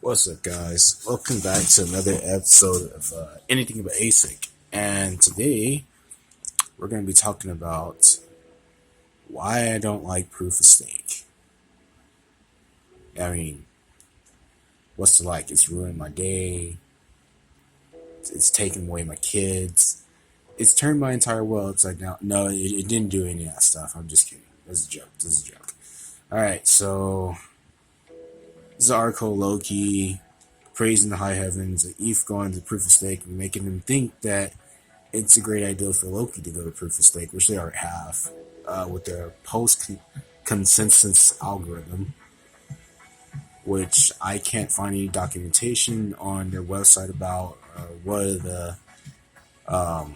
What's up, guys? Welcome back to another episode of Anything But ASIC. And today we're going to be talking about why I don't like proof of stake. I mean, what's it like? It's ruined my day. It's taken away my kids. It's turned my entire world upside down. No, it didn't do any of that stuff. I'm just kidding. This is a joke. This is a joke. Alright, so this is an article Loki praising the high heavens, ETH going to proof of stake and making them think that it's a great idea for Loki to go to proof of stake, which they already have with their post consensus algorithm, which I can't find any documentation on their website about um,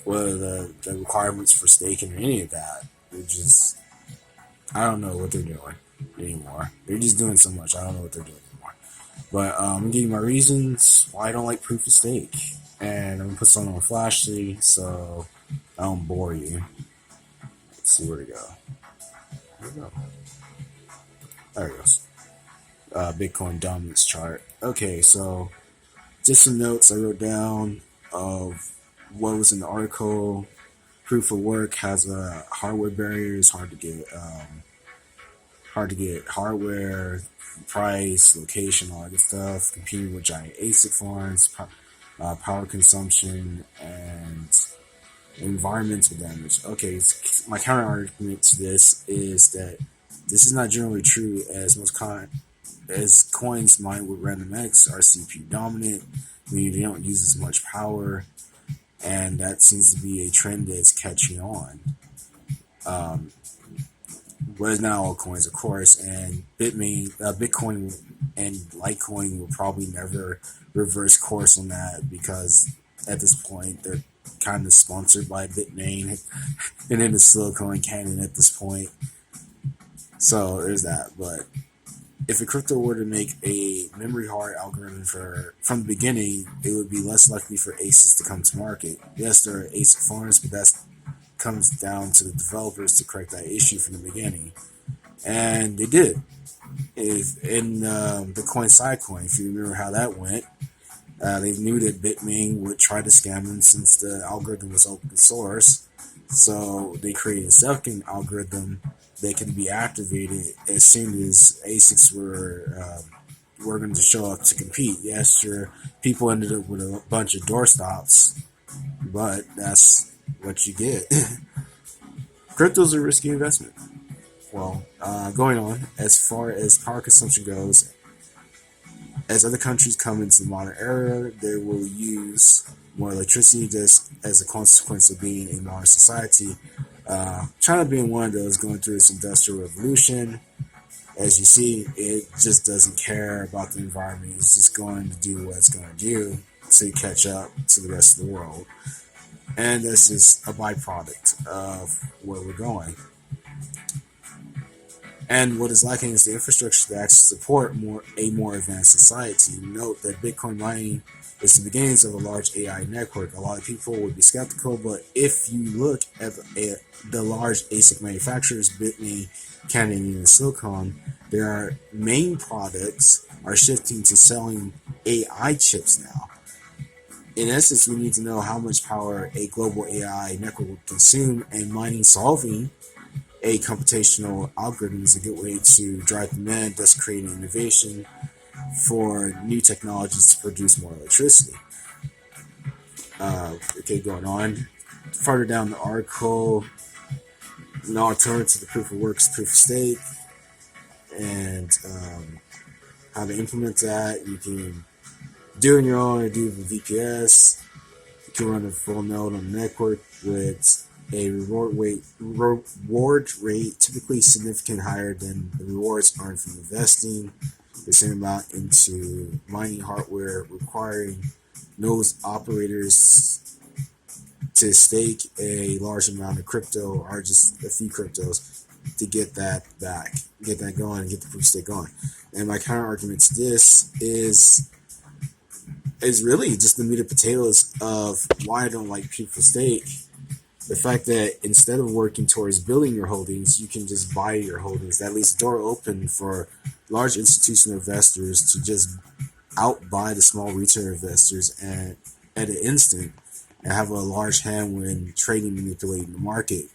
what are the requirements for staking or any of that. Which is, I don't know what they're doing anymore. They're just doing so much. I don't know what they're doing anymore. But I'm gonna give you my reasons why I don't like proof of stake, and I'm gonna put something on Flashly so I don't bore you. Let's see where to go. Where to go? There it goes. Bitcoin dominance chart. Okay, so just some notes I wrote down of what was in the article. Proof of work has hardware barriers, hard to get hardware, price, location, all that good stuff. Competing with giant ASIC farms, power consumption, and environmental damage. Okay, my counter argument to this is that this is not generally true, as as coins mined with RandomX are CPU dominant, meaning they don't use as much power, and that seems to be a trend that's catching on. But it's not all coins, of course, and Bitcoin and Litecoin will probably never reverse course on that because at this point they're kind of sponsored by Bitmain and then the Silicon Canyon at this point. So there's that. But if a crypto were to make a memory hard algorithm from the beginning, it would be less likely for ASICs to come to market. Yes, there are ASIC farms, but that comes down to the developers to correct that issue from the beginning. And they did. If in the coin Sidecoin, if you remember how that went, they knew that Bitmain would try to scam them since the algorithm was open source. So they created a second algorithm that could be activated as soon as ASICs were going to show up to compete. Yes, sure, people ended up with a bunch of doorstops, but that's what you get. Crypto's a risky investment. Well, going on, as far as power consumption goes, as other countries come into the modern era, they will use more electricity just as a consequence of being a modern society. China being one of those going through its industrial revolution, as you see, it just doesn't care about the environment. It's just going to do what it's going to do to catch up to the rest of the world. And this is a byproduct of where we're going. And what is lacking is the infrastructure to actually support a more advanced society. Note that Bitcoin mining is the beginnings of a large AI network. A lot of people would be skeptical, but if you look at the large ASIC manufacturers, Bitmain, Canyon, and Silicon, their main products are shifting to selling AI chips now. In essence, we need to know how much power a global AI network will consume, and mining solving a computational algorithm is a good way to drive demand, thus creating innovation for new technologies to produce more electricity. Okay, going on. Further down the article, an alternative to the proof of work is proof of stake, and how to implement that. You can do it on your own or do it with VPS. You can run a full node on the network with a reward rate typically significantly higher than the rewards earned from investing the same amount into mining hardware, requiring those operators to stake a large amount of crypto or just a few cryptos to get that back, get that going, and get the proof of stake going. And my counter argument to this is really just the meat and potatoes of why I don't like proof of stake. The fact that instead of working towards building your holdings, you can just buy your holdings. That leaves the door open for large institutional investors to just outbuy the small retail investors and at an instant and have a large hand when trading manipulating the market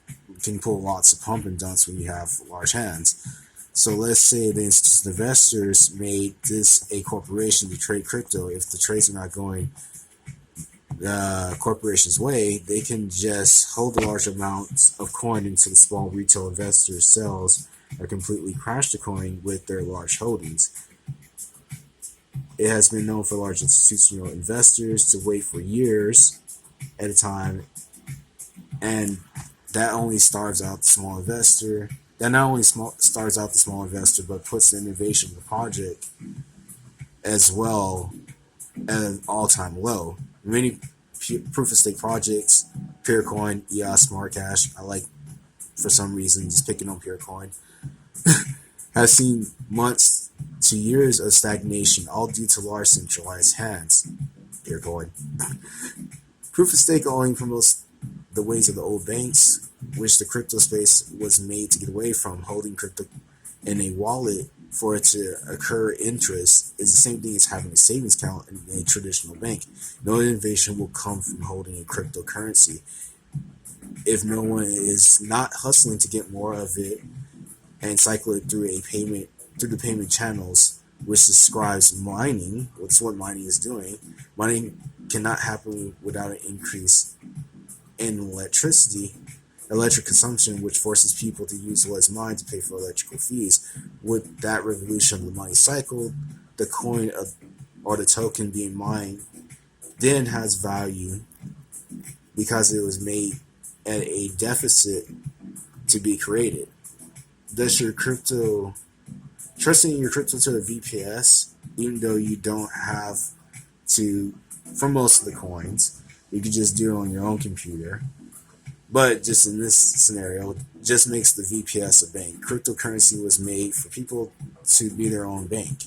can pull lots of pump and dumps when you have large hands. So let's say the institutional investors made this a corporation to trade crypto. If the trades are not going the corporation's way, they can just hold large amounts of coin until the small retail investor sells or completely crash the coin with their large holdings. It has been known for large institutional investors to wait for years at a time, and that only starves out the small investor. That not only starves out the small investor, but puts the innovation of the project as well at an all-time low. Many proof of stake projects, Peercoin, EOS, Smart Cash, I like for some reason just picking on Peercoin, has seen months to years of stagnation, all due to large centralized hands. Peercoin. Proof of stake only promotes the ways of the old banks, which the crypto space was made to get away from. Holding crypto in a wallet for it to occur interest is the same thing as having a savings account in a traditional bank. No innovation will come from holding a cryptocurrency if no one is not hustling to get more of it and cycle it through the payment channels, which describes mining. That's what mining is doing. Mining cannot happen without an increase in electric consumption, which forces people to use less mined to pay for electrical fees. With that revolution of the money cycle, the coin or the token being mined then has value because it was made at a deficit to be created. Thus, your crypto, trusting your crypto to the VPS, even though you don't have to, for most of the coins, you can just do it on your own computer. But just in this scenario, just makes the VPS a bank. Cryptocurrency was made for people to be their own bank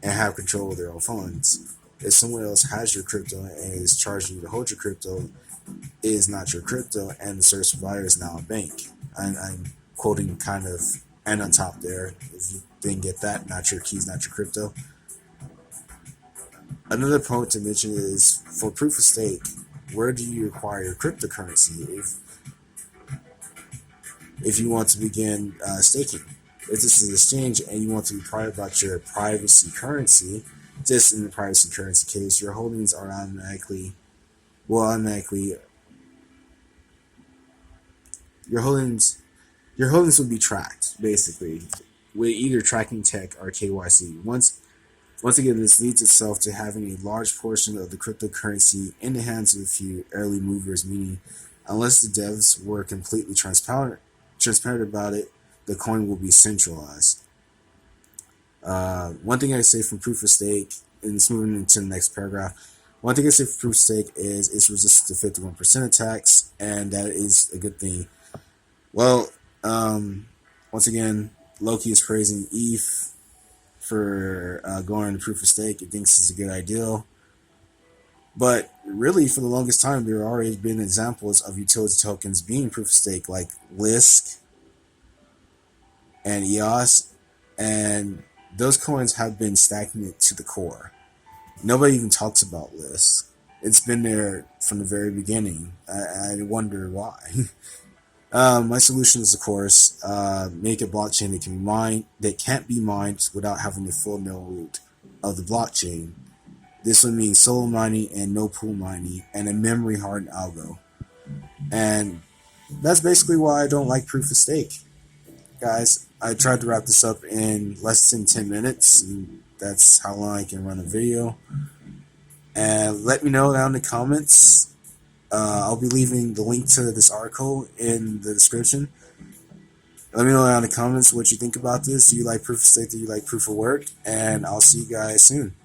and have control of their own funds. If someone else has your crypto and is charging you to hold your crypto, it is not your crypto, and the service provider is now a bank. I'm quoting kind of and on top there. If you didn't get that, not your keys, not your crypto. Another point to mention is for proof of stake, where do you acquire your cryptocurrency if you want to begin staking? If this is an exchange and you want to be private about your privacy currency, just in the privacy currency case, your holdings are automatically your holdings would be tracked basically with either tracking tech or KYC. Once again, this leads itself to having a large portion of the cryptocurrency in the hands of a few early movers, meaning unless the devs were completely transparent about it, the coin will be centralized. One thing I say from proof of stake, and it's moving into the next paragraph, one thing I say for proof of stake is it's resistant to 51% attacks, and that is a good thing. Well, once again, Loki is praising ETH for going to proof of stake. It thinks it's a good idea. But really, for the longest time, there have already been examples of utility tokens being proof of stake, like Lisk and EOS, and those coins have been stagnant to the core. Nobody even talks about Lisk. It's been there from the very beginning. I wonder why. My solution is, of course, make a blockchain that can't be mined without having the full node of the blockchain. This would mean solo mining and no pool mining and a memory hardened algo. And that's basically why I don't like proof of stake. Guys, I tried to wrap this up in less than 10 minutes. And that's how long I can run a video. And let me know down in the comments. I'll be leaving the link to this article in the description. Let me know down in the comments what you think about this. Do you like proof of stake? Do you like proof of work? And I'll see you guys soon.